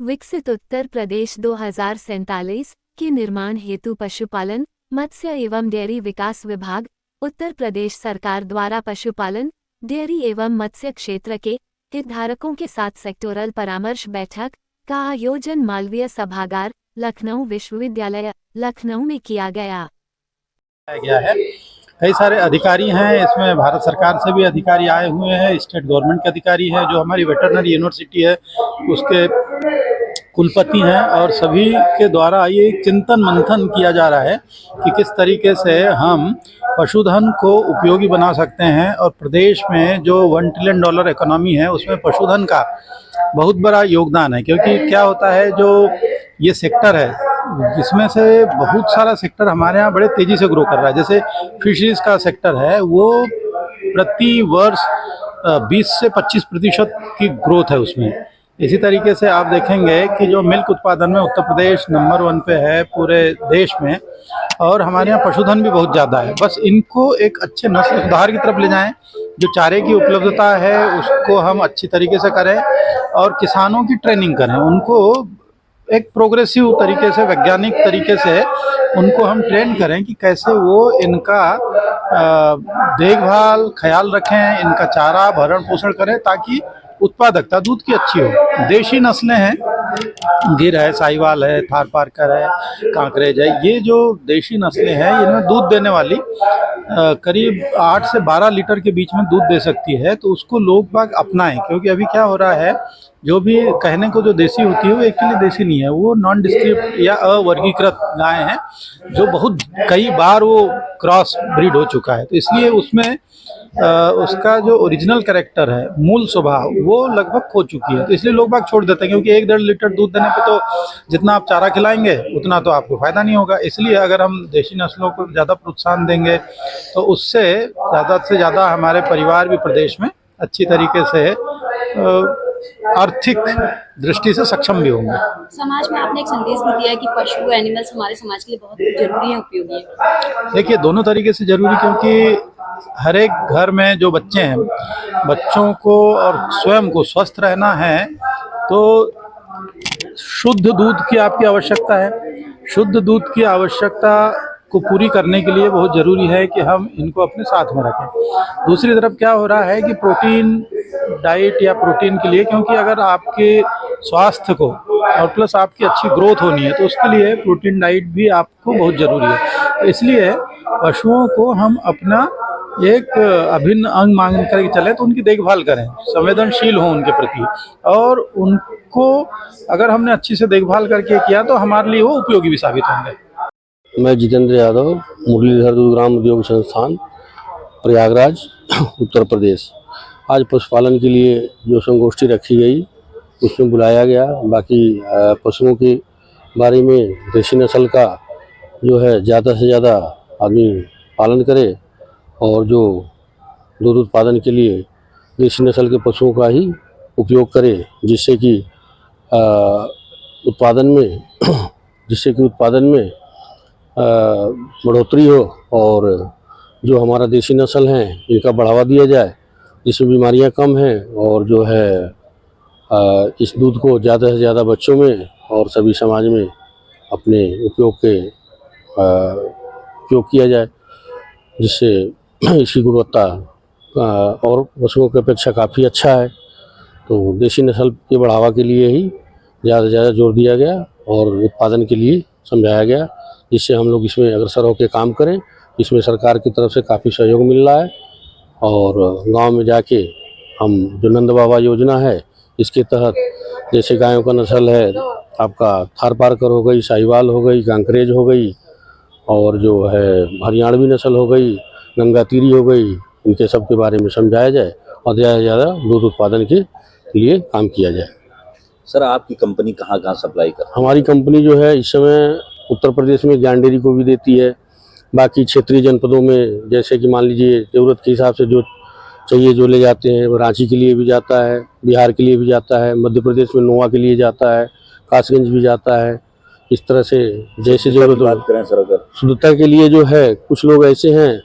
विकसित उत्तर प्रदेश 2047 के निर्माण हेतु पशुपालन, मत्स्य एवं डेयरी विकास विभाग, उत्तर प्रदेश सरकार द्वारा पशुपालन, डेयरी एवं मत्स्य क्षेत्र के हितधारकों के साथ सेक्टोरल परामर्श बैठक का आयोजन मालवीय सभागार, लखनऊ विश्वविद्यालय, लखनऊ में किया गया है। कई सारे अधिकारी हैं इसमें, भारत सरकार से भी अधिकारी आए हुए हैं, स्टेट गवर्नमेंट के अधिकारी हैं, जो हमारी वेटरनरी यूनिवर्सिटी है उसके कुलपति हैं, और सभी के द्वारा ये चिंतन मंथन किया जा रहा है कि किस तरीके से हम पशुधन को उपयोगी बना सकते हैं। और प्रदेश में जो $1 ट्रिलियन इकोनॉमी है उसमें पशुधन का बहुत बड़ा योगदान है, क्योंकि क्या होता है, जो ये सेक्टर है जिसमें से बहुत सारा सेक्टर हमारे यहाँ बड़े तेज़ी से ग्रो कर रहा है। जैसे फिशरीज़ का सेक्टर है, वो प्रति वर्ष 20 से 25% की ग्रोथ है उसमें। इसी तरीके से आप देखेंगे कि जो मिल्क उत्पादन में उत्तर प्रदेश नंबर 1 पे है पूरे देश में, और हमारे यहाँ पशुधन भी बहुत ज़्यादा है। बस इनको एक अच्छे नस्ल सुधार की तरफ ले जाएं, जो चारे की उपलब्धता है उसको हम अच्छी तरीके से करें, और किसानों की ट्रेनिंग करें, उनको एक प्रोग्रेसिव तरीके से, वैज्ञानिक तरीके से उनको हम ट्रेन करें कि कैसे वो इनका देखभाल, ख्याल रखें, इनका चारा भरण पोषण करें, ताकि उत्पादकता दूध की अच्छी हो। देशी नस्लें हैं, गिर है, साहिवाल है, थारपारकर है, कांकरेज है, ये जो देशी नस्लें हैं इनमें दूध देने वाली करीब 8 से 12 लीटर के बीच में दूध दे सकती है। तो उसको लोग बाग अपनाएं, क्योंकि अभी क्या हो रहा है, जो भी कहने को जो देसी होती है वो एक के लिए देसी नहीं है, वो नॉन डिस्क्रिप्ट या अवर्गीकृत गाय हैं, जो बहुत कई बार वो क्रॉस ब्रीड हो चुका है। तो इसलिए उसमें उसका जो ओरिजिनल कैरेक्टर है, मूल स्वभाव, वो लगभग खो चुकी है। तो इसलिए लोग बाग छोड़ देते हैं, क्योंकि 1-1.5 लीटर दूध देने पे तो जितना आप चारा खिलाएंगे उतना तो आपको फ़ायदा नहीं होगा। इसलिए अगर हम देशी नस्लों को ज़्यादा प्रोत्साहन देंगे तो उससे ज़्यादा से ज़्यादा हमारे परिवार भी प्रदेश में अच्छी तरीके से आर्थिक दृष्टि से सक्षम भी होंगे। समाज में आपने एक संदेश भी दिया है कि पशु एनिमल्स हमारे समाज के लिए बहुत जरूरी है, उपयोगी है। देखिए, दोनों तरीके से जरूरी, क्योंकि हर एक घर में जो बच्चे हैं, बच्चों को और स्वयं को स्वस्थ रहना है तो शुद्ध दूध की आपकी आवश्यकता है। शुद्ध दूध की आवश्यकता को पूरी करने के लिए बहुत ज़रूरी है कि हम इनको अपने साथ में रखें। दूसरी तरफ क्या हो रहा है कि प्रोटीन डाइट या प्रोटीन के लिए, क्योंकि अगर आपके स्वास्थ्य को और प्लस आपकी अच्छी ग्रोथ होनी है तो उसके लिए प्रोटीन डाइट भी आपको बहुत ज़रूरी है। तो इसलिए पशुओं को हम अपना एक अभिन्न अंग मान करके चले, तो उनकी देखभाल करें, संवेदनशील हों उनके प्रति, और उनको अगर हमने अच्छी से देखभाल करके किया तो हमारे लिए वो उपयोगी भी साबित होंगे। मैं जितेंद्र यादव, मुरलीधर दूध ग्राम उद्योग संस्थान, प्रयागराज, उत्तर प्रदेश। आज पशुपालन के लिए जो संगोष्ठी रखी गई उसमें बुलाया गया। बाकी पशुओं के बारे में देशी नस्ल का जो है ज़्यादा से ज़्यादा आदमी पालन करे, और जो दूध उत्पादन के लिए देशी नस्ल के पशुओं का ही उपयोग करे, जिससे कि उत्पादन में बढ़ोतरी हो, और जो हमारा देशी नस्ल हैं इनका बढ़ावा दिया जाए, जिसमें बीमारियां कम हैं, और जो है इस दूध को ज़्यादा से ज़्यादा बच्चों में और सभी समाज में अपने उपयोग किया जाए, जिससे इसकी गुणवत्ता और पशुओं की अपेक्षा काफ़ी अच्छा है। तो देशी नस्ल के बढ़ावा के लिए ही ज़्यादा से ज़्यादा जोर दिया गया और उत्पादन के लिए समझाया गया, जिससे हम लोग इसमें अग्रसर होकर काम करें। इसमें सरकार की तरफ से काफ़ी सहयोग मिल रहा है, और गांव में जाके हम जो नंद बाबा योजना है इसके तहत जैसे गायों का नस्ल है आपका थारपारकर हो गई, साहिवाल हो गई, कांकरेज हो गई, और जो है हरियाणवी नस्ल हो गई, गंगातीरी हो गई, इनके सब के बारे में समझाया जाए और ज़्यादा से ज़्यादा दूध उत्पादन के लिए काम किया जाए। सर, आपकी कंपनी कहाँ कहाँ सप्लाई कर? हमारी कंपनी जो है इस समय उत्तर प्रदेश में ज्ञान डेयरी को भी देती है। बाकी क्षेत्रीय जनपदों में जैसे कि मान लीजिए ज़रूरत के हिसाब से जो चाहिए जो ले जाते हैं, रांची के लिए भी जाता है, बिहार के लिए भी जाता है, मध्य प्रदेश में नोआ के लिए जाता है, कासगंज भी जाता है। इस तरह से जैसे ज़रूरत बात करें सर, अगर शुद्धता के लिए जो है कुछ लोग ऐसे हैं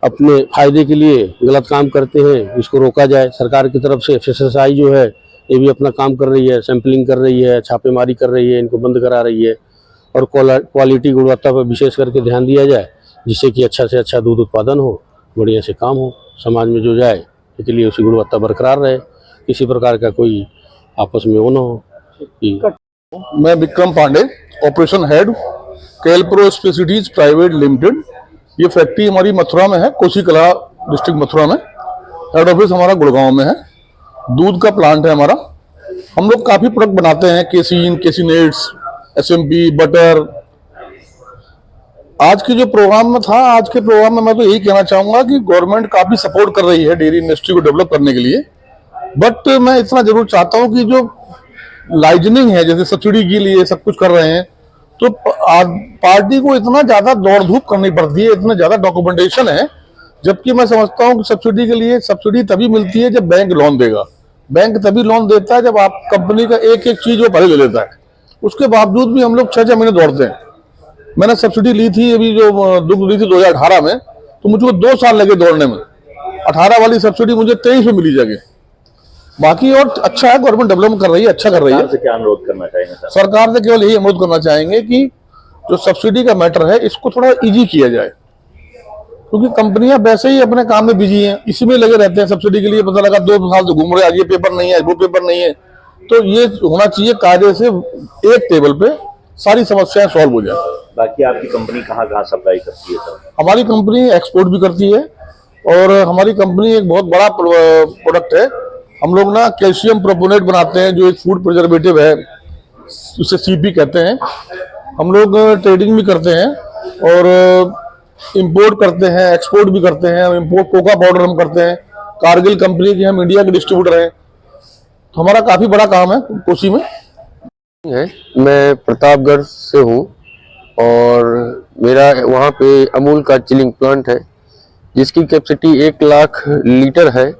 अपने फायदे के लिए गलत काम करते हैं, इसको रोका जाए। सरकार की तरफ से FSSAI जो है ये भी अपना काम कर रही है, सैंपलिंग कर रही है, छापेमारी कर रही है, इनको बंद करा रही है। और क्वालिटी गुणवत्ता पर विशेष करके ध्यान दिया जाए, जिससे कि अच्छा से अच्छा दूध उत्पादन हो, बढ़िया से काम हो, समाज में जो जाए इसके लिए उसकी गुणवत्ता बरकरार रहे, किसी प्रकार का कोई आपस में वो न हो कि। मैं Vikram Pandey, operation head, Calpro specialities private limited. ये फैक्ट्री हमारी मथुरा में है, कोसी कला डिस्ट्रिक्ट मथुरा में। हेड ऑफिस हमारा गुड़गांव में है। दूध का प्लांट है हमारा। हम लोग काफ़ी प्रोडक्ट बनाते हैं, केसीन, केसीनेट्स, एसएमपी, बटर। आज के जो प्रोग्राम में था, आज के प्रोग्राम में मैं तो यही कहना चाहूँगा कि गवर्नमेंट काफ़ी सपोर्ट कर रही है डेयरी इंडस्ट्री को डेवलप करने के लिए। बट मैं इतना जरूर चाहता हूँ कि जो लाइजनिंग है, जैसे सब्सिडी के लिए सब कुछ कर रहे हैं, तो पार्टी को इतना ज़्यादा दौड़ धूप करनी पड़ती है, इतना ज़्यादा डॉक्यूमेंटेशन है। जबकि मैं समझता हूँ कि सब्सिडी के लिए सब्सिडी तभी मिलती है जब बैंक लोन देगा। बैंक तभी लोन देता है जब आप कंपनी का एक एक चीज़ वो पहले ले लेता है। उसके बावजूद भी हम लोग 6-6 महीने दौड़ते हैं। मैंने सब्सिडी ली थी, अभी जो दुग्ध ली थी 2018 में, तो मुझको 2 साल लगे दौड़ने में। 18 वाली सब्सिडी मुझे 23 में मिली जाके। बाकी और अच्छा है, गवर्नमेंट डेवलपमेंट कर रही है, अच्छा कर रही है। सरकार से क्या अनुरोध करना चाहेंगे सर? सरकार से केवल यही अनुरोध करना चाहेंगे कि जो सब्सिडी का मैटर है इसको थोड़ा इजी किया जाए, क्योंकि कंपनियां वैसे ही अपने काम में बिजी हैं, इसी में लगे रहते हैं। सब्सिडी के लिए पता लगा 2 साल से घूम रहे, आज ये पेपर नहीं है, वो पेपर नहीं है। तो ये होना चाहिए कायदे से, एक टेबल पे सारी समस्याएं सॉल्व हो जाए। बाकी आपकी कंपनी कहाँ कहाँ सप्लाई करती है सर? हमारी कंपनी एक्सपोर्ट भी करती है, और हमारी कंपनी एक बहुत बड़ा प्रोडक्ट है। हम लोग ना कैल्शियम प्रोपोनेट बनाते हैं, जो एक फूड प्रिजर्वेटिव है, उसे सीपी कहते हैं। हम लोग ट्रेडिंग भी करते हैं और इंपोर्ट करते हैं, एक्सपोर्ट भी करते हैं। इंपोर्ट कोका पाउडर हम करते हैं, कारगिल कंपनी की हम इंडिया के डिस्ट्रीब्यूटर हैं। तो हमारा काफ़ी बड़ा काम है कोसी में। मैं प्रतापगढ़ से हूँ और मेरा वहाँ पे अमूल का चिलिंग प्लांट है, जिसकी कैपेसिटी 1 लाख लीटर है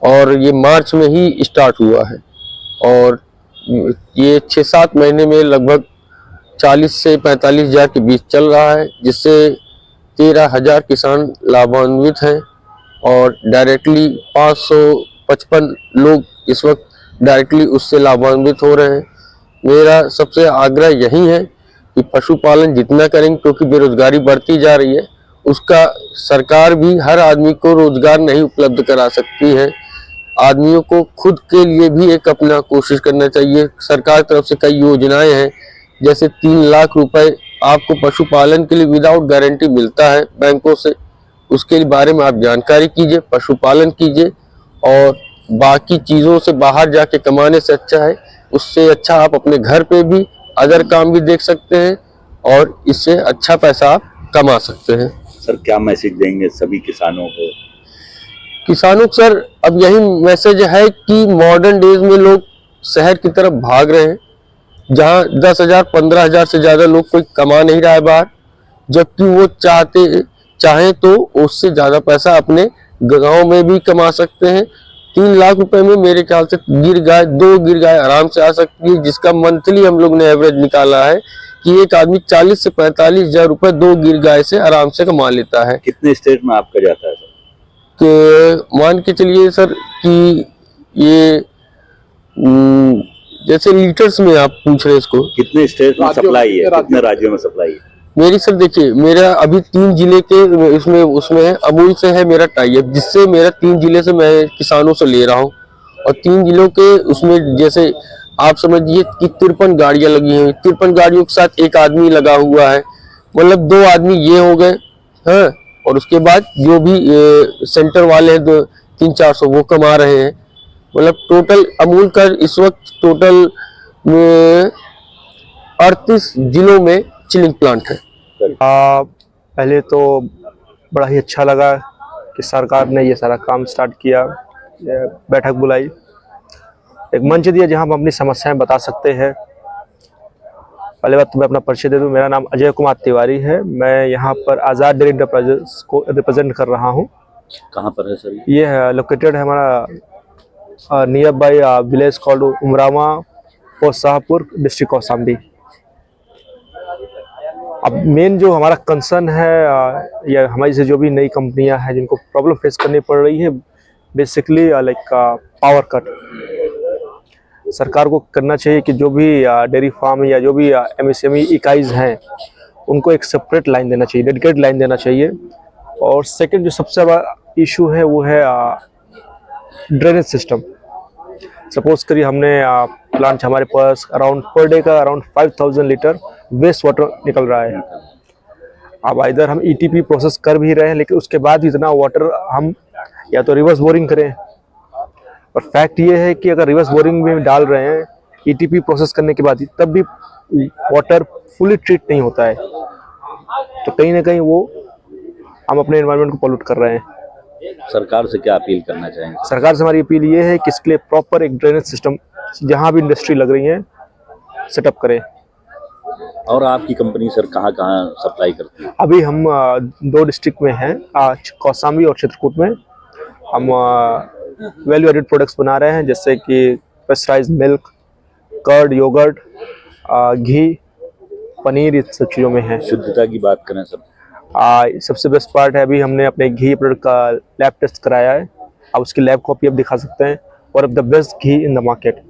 और ये मार्च में ही स्टार्ट हुआ है। और ये 6-7 महीने में लगभग 40 से 45 हज़ार के बीच चल रहा है, जिससे 13,000 किसान लाभान्वित हैं और डायरेक्टली 555 लोग इस वक्त डायरेक्टली उससे लाभान्वित हो रहे हैं। मेरा सबसे आग्रह यही है कि पशुपालन जितना करेंगे, क्योंकि बेरोजगारी बढ़ती जा रही है, उसका सरकार भी हर आदमी को रोजगार नहीं उपलब्ध करा सकती है। आदमियों को खुद के लिए भी एक अपना कोशिश करना चाहिए। सरकार तरफ से कई योजनाएं हैं, जैसे 3 लाख रुपए आपको पशुपालन के लिए विदाउट गारंटी मिलता है बैंकों से। उसके बारे में आप जानकारी कीजिए, पशुपालन कीजिए, और बाकी चीज़ों से बाहर जाके कमाने से अच्छा है, उससे अच्छा आप अपने घर पे भी अदर काम भी देख सकते हैं और इससे अच्छा पैसा आप कमा सकते हैं। सर क्या मैसेज देंगे सभी किसानों को? किसानों को सर अब यही मैसेज है कि मॉडर्न डेज में लोग शहर की तरफ भाग रहे हैं, जहां 10,000 15,000 से ज़्यादा लोग कोई कमा नहीं रहा है बाहर, जबकि वो चाहें तो उससे ज़्यादा पैसा अपने गाँव में भी कमा सकते हैं। 3 लाख रुपए में मेरे ख्याल से 2 गिर गाय आराम से आ सकती है, जिसका मंथली हम लोग ने एवरेज निकाला है कि एक आदमी 40 से 45 हज़ार रुपए 2 गिर गाय से आराम से कमा लेता है। कितने स्टेट में आपका जाता है सर? कि मान के चलिए सर कि ये जैसे लीटर्स में आप पूछ रहे हैं इसको, कितने स्टेट में सप्लाई है, कितने राज्यों में सप्लाई है? मेरी सर देखिए, मेरा अभी 3 जिले के उसमें है, अमूल से है मेरा टाई अप, जिससे मेरा 3 जिले से मैं किसानों से ले रहा हूँ। और 3 जिलों के उसमें जैसे आप समझिए कि 53 गाड़ियां लगी हैं, 53 गाड़ियों के साथ एक आदमी लगा हुआ है, मतलब 2 आदमी ये हो गए हैं। और उसके बाद जो भी सेंटर वाले हैं 300-400 वो कमा रहे हैं। मतलब टोटल अमूल का इस वक्त टोटल 38 जिलों में चिलिंग प्लांट है। पहले तो बड़ा ही अच्छा लगा कि सरकार ने ये सारा काम स्टार्ट किया, बैठक बुलाई, एक मंच दिया जहां हम अपनी समस्याएं बता सकते हैं। पहले बात तो मैं अपना परिचय दे दूं, मेरा नाम अजय कुमार तिवारी है। मैं यहाँ पर आज़ाद डेयरी एंटरप्राइजेस को रिप्रेजेंट कर रहा हूँ। कहाँ पर है सर? ये है लोकेटेड है हमारा nearby village called Umrama, post Shahpur, district Kaushambi. अब मेन जो हमारा कंसर्न है या हमारी से जो भी नई कंपनियां हैं जिनको प्रॉब्लम फेस करनी पड़ रही है, बेसिकली लाइक पावर कट। सरकार को करना चाहिए कि जो भी डेयरी फार्म या जो भी एमएसएमई इकाईज हैं उनको एक सेपरेट लाइन देना चाहिए, डेडिकेटेड लाइन देना चाहिए। और सेकंड जो सबसे बड़ा इशू है वो है ड्रेनेज सिस्टम। सपोज करिए हमने प्लांट हमारे पास अराउंड पर डे का अराउंड 5000 लीटर वेस्ट वाटर निकल रहा है। अब इधर हम ईटीपी प्रोसेस कर भी रहे हैं, लेकिन उसके बाद इतना वाटर हम या तो रिवर्स बोरिंग करें, और फैक्ट ये है कि अगर रिवर्स बोरिंग में डाल रहे हैं ईटीपी प्रोसेस करने के बाद तब भी वाटर फुली ट्रीट नहीं होता है, तो कहीं ना कहीं वो हम अपने एनवायरनमेंट को पोल्यूट कर रहे हैं। सरकार से क्या अपील करना चाहेंगे? सरकार से हमारी अपील ये है कि इसके लिए प्रॉपर एक ड्रेनेज सिस्टम जहाँ भी इंडस्ट्री लग रही है सेटअप करें। और आपकी कंपनी सर कहाँ कहाँ सप्लाई करती है? अभी हम 2 डिस्ट्रिक्ट में हैं, कौशाम्बी और चित्रकूट में। हम वैल्यू एडेड प्रोडक्ट्स बना रहे हैं, जैसे कि पेस्चराइज्ड मिल्क, कर्ड, योगर्ट, घी, पनीर, इस सब चीज़ों में है। शुद्धता की बात करें सर, सबसे बेस्ट पार्ट है अभी हमने अपने घी प्रोडक्ट का लैब टेस्ट कराया है। आप उसकी लैब कॉपी आप दिखा सकते हैं, और अब the best ghee in the market.